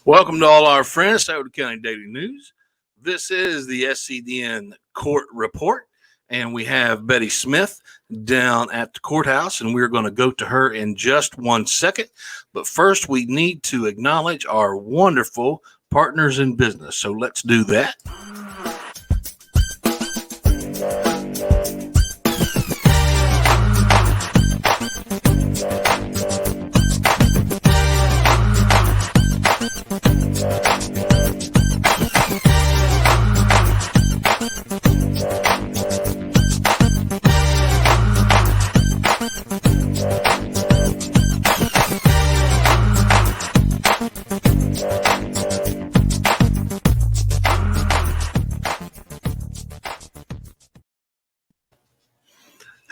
Welcome to all our friends, Souda County Daily News. This is the SCDN Court Report, and we have Betty Smith down at the courthouse, and we're going to go to her in just 1 second. But first, we need to acknowledge our wonderful partners in business. So let's do that.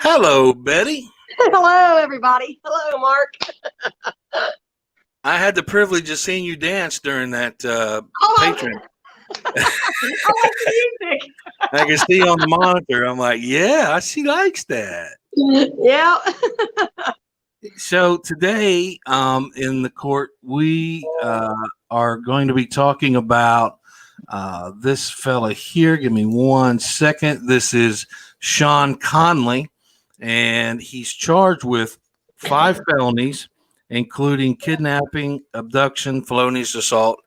Hello, Betty. Hello, everybody. Hello, Mark. I had the privilege of seeing you dance during that patron. I like the music. I can see on the monitor. I'm like, yeah, she likes that. Yeah. So today in the court, we are going to be talking about this fella here. Give me 1 second. This is Sean Conley, and he's charged with 5 felonies, including kidnapping, abduction, felonious assault,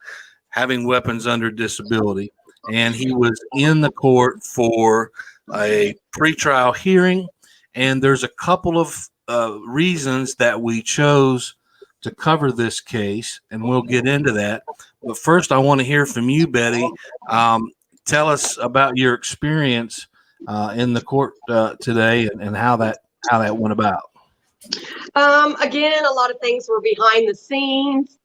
having weapons under disability. And he was in the court for a pretrial hearing. And there's a couple of reasons that we chose to cover this case, and we'll get into that. But first, I want to hear from you, Betty. Tell us about your experience in the court today and how that went about. Again, a lot of things were behind the scenes,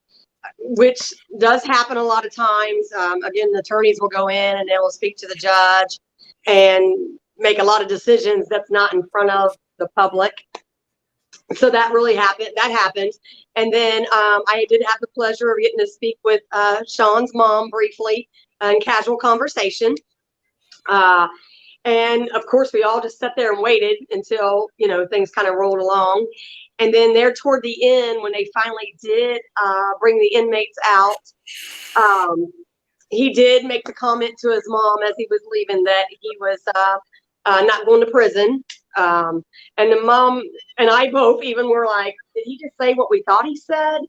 which does happen a lot of times. Again, the attorneys will go in and they will speak to the judge and make a lot of decisions that's not in front of the public. So that really happened. That happened. And then I did have the pleasure of getting to speak with Sean's mom briefly in casual conversation. And of course, we all just sat there and waited until, things kind of rolled along. And then there toward the end, when they finally did bring the inmates out, he did make the comment to his mom as he was leaving that he was not going to prison. And the mom and I both even were like, did he just say what we thought he said?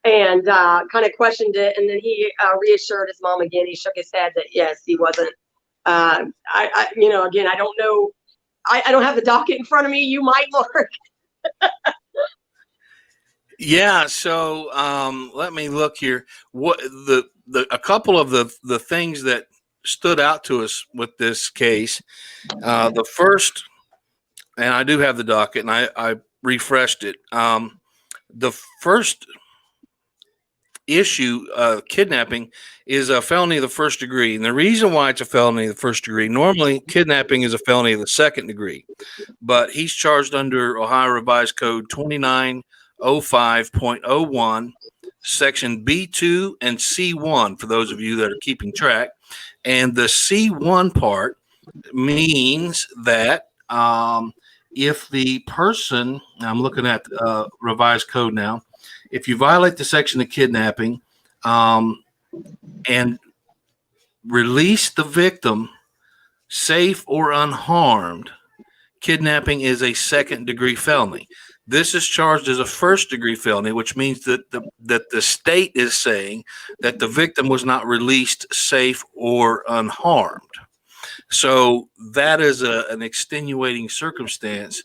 And kind of questioned it. And then he reassured his mom again. He shook his head that, yes, he wasn't. Again, I don't know. I don't have the docket in front of me. You might, Mark. Yeah. So let me look here. What a couple of the things that stood out to us with this case. The first, and I do have the docket, and I refreshed it. The first issue of kidnapping is a felony of the first degree. And the reason why it's a felony of the first degree, normally kidnapping is a felony of the second degree, but he's charged under Ohio Revised Code 2905.01, section B2 and C1, for those of you that are keeping track. And the C1 part means that if the person, I'm looking at revised code now, if you violate the section of kidnapping and release the victim safe or unharmed, kidnapping is a second degree felony. This is charged as a first degree felony, which means that the state is saying that the victim was not released safe or unharmed. So that is an extenuating circumstance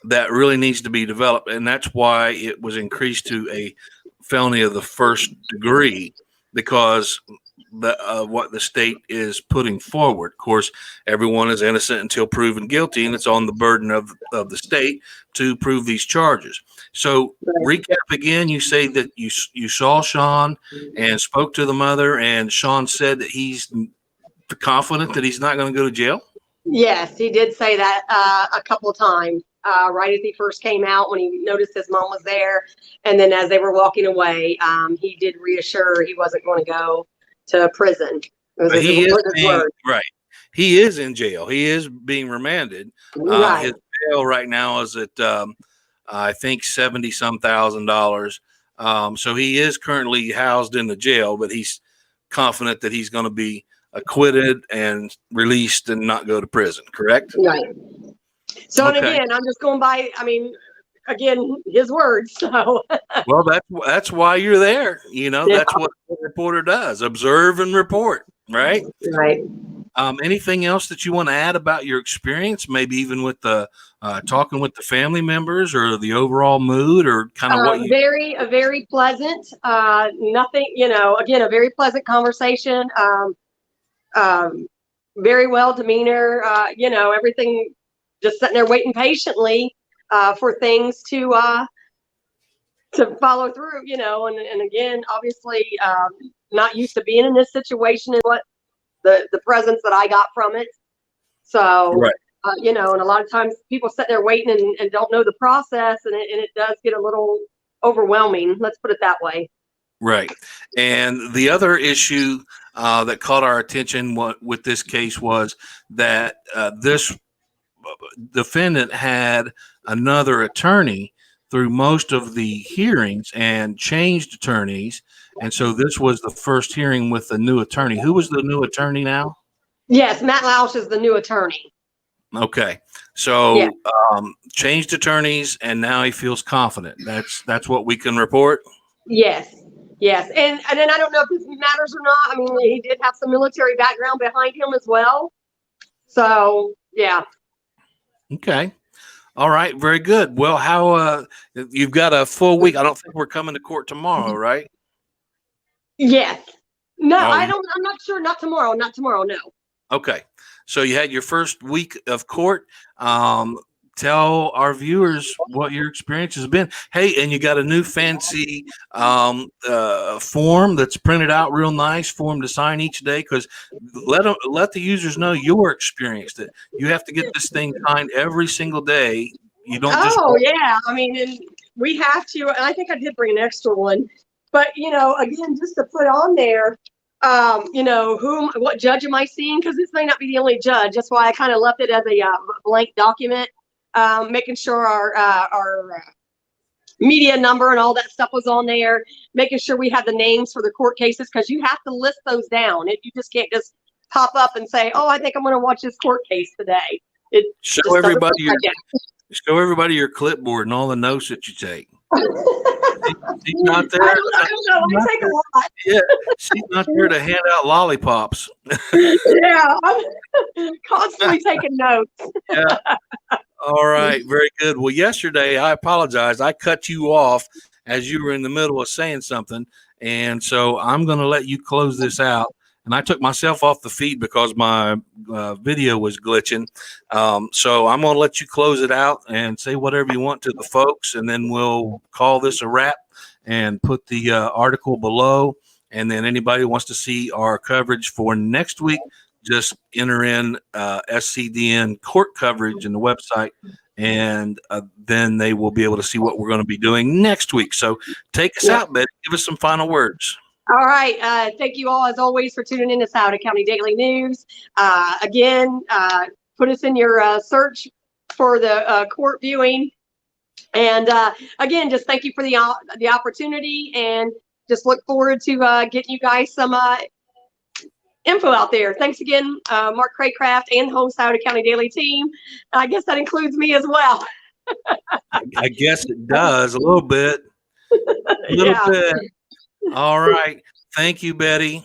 that really needs to be developed, and that's why it was increased to a felony of the first degree, because what the state is putting forward. Of course, everyone is innocent until proven guilty, and it's on the burden of the state to prove these charges. So recap again, you say that you saw Sean and spoke to the mother, and Sean said that he's confident that he's not going to go to jail? Yes, he did say that a couple of times. Right as he first came out, when he noticed his mom was there, and then as they were walking away, he did reassure he wasn't going to go to prison. He is in jail. He is being remanded. His bail right now is at I think $70,000. So he is currently housed in the jail, but he's confident that he's going to be acquitted and released and not go to prison. Correct? Right. So, and Okay. again, I'm just going by, I mean, again, his words. So, Well, that's why you're there. yeah. That's what a reporter does: observe and report. Right. Right. Anything else that you want to add about your experience? Maybe even with the talking with the family members, or the overall mood, or kind of what you. Very pleasant. Nothing, again, a very pleasant conversation. Very well demeanor. Everything. Just sitting there waiting patiently for things to follow through. And again, obviously, not used to being in this situation, and what the presence that I got from it. So, Right. and a lot of times people sit there waiting and don't know the process, and it does get a little overwhelming. Let's put it that way. Right. And the other issue that caught our attention with this case was that this defendant had another attorney through most of the hearings and changed attorneys. And so this was the first hearing with the new attorney. Who was the new attorney now? Yes, Matt Lausch is the new attorney. Okay. So Yeah. Changed attorneys, and now he feels confident. That's what we can report. Yes. Yes. And then I don't know if this matters or not. I mean, he did have some military background behind him as well. So, yeah. Okay. All right. Very good. Well, how you've got a full week. I don't think we're coming to court tomorrow, right? Yes. No, Oh, I'm not sure. Not tomorrow. Not tomorrow. No. okay. So you had your first week of court. Tell our viewers what your experience has been. Hey, and you got a new fancy form that's printed out real nice for them to sign each day, because let the users know your experience, that you have to get this thing signed every single day. You don't just. Oh, yeah. I mean, and we have to, and I think I did bring an extra one, but again, just to put on there, what judge am I seeing? Because this may not be the only judge. That's why I kind of left it as a blank document, making sure our media number and all that stuff was on there, making sure we had the names for the court cases, because you have to list those down. You just can't just pop up and say, oh, I think I'm going to watch this court case today. Show everybody your clipboard and all the notes that you take. She's not there. I don't know. I take a lot. Yeah, she's not there to hand out lollipops. Yeah, I'm constantly taking notes. Yeah. All right. Very good. Well, yesterday, I apologize. I cut you off as you were in the middle of saying something. And so I'm going to let you close this out. And I took myself off the feed because my video was glitching. So I'm going to let you close it out and say whatever you want to the folks. And then we'll call this a wrap and put the article below. And then anybody who wants to see our coverage for next week, just enter in SCDN court coverage in the website, and then they will be able to see what we're going to be doing next week. So take us out, Betty. Give us some final words. All right. Thank you all, as always, for tuning in to Souda County Daily News. Again, put us in your search for the court viewing. And again, just thank you for the opportunity, and just look forward to getting you guys some info out there. Thanks again, Mark Craycraft and the whole Souda County Daily team. I guess that includes me as well. I guess it does a little bit. Bit. All right. Thank you, Betty.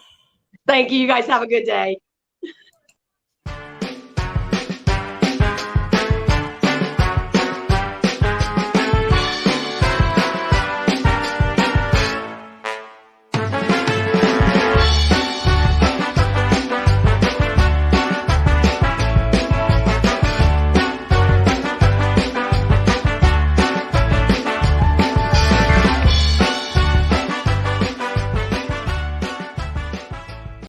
Thank you. You guys have a good day.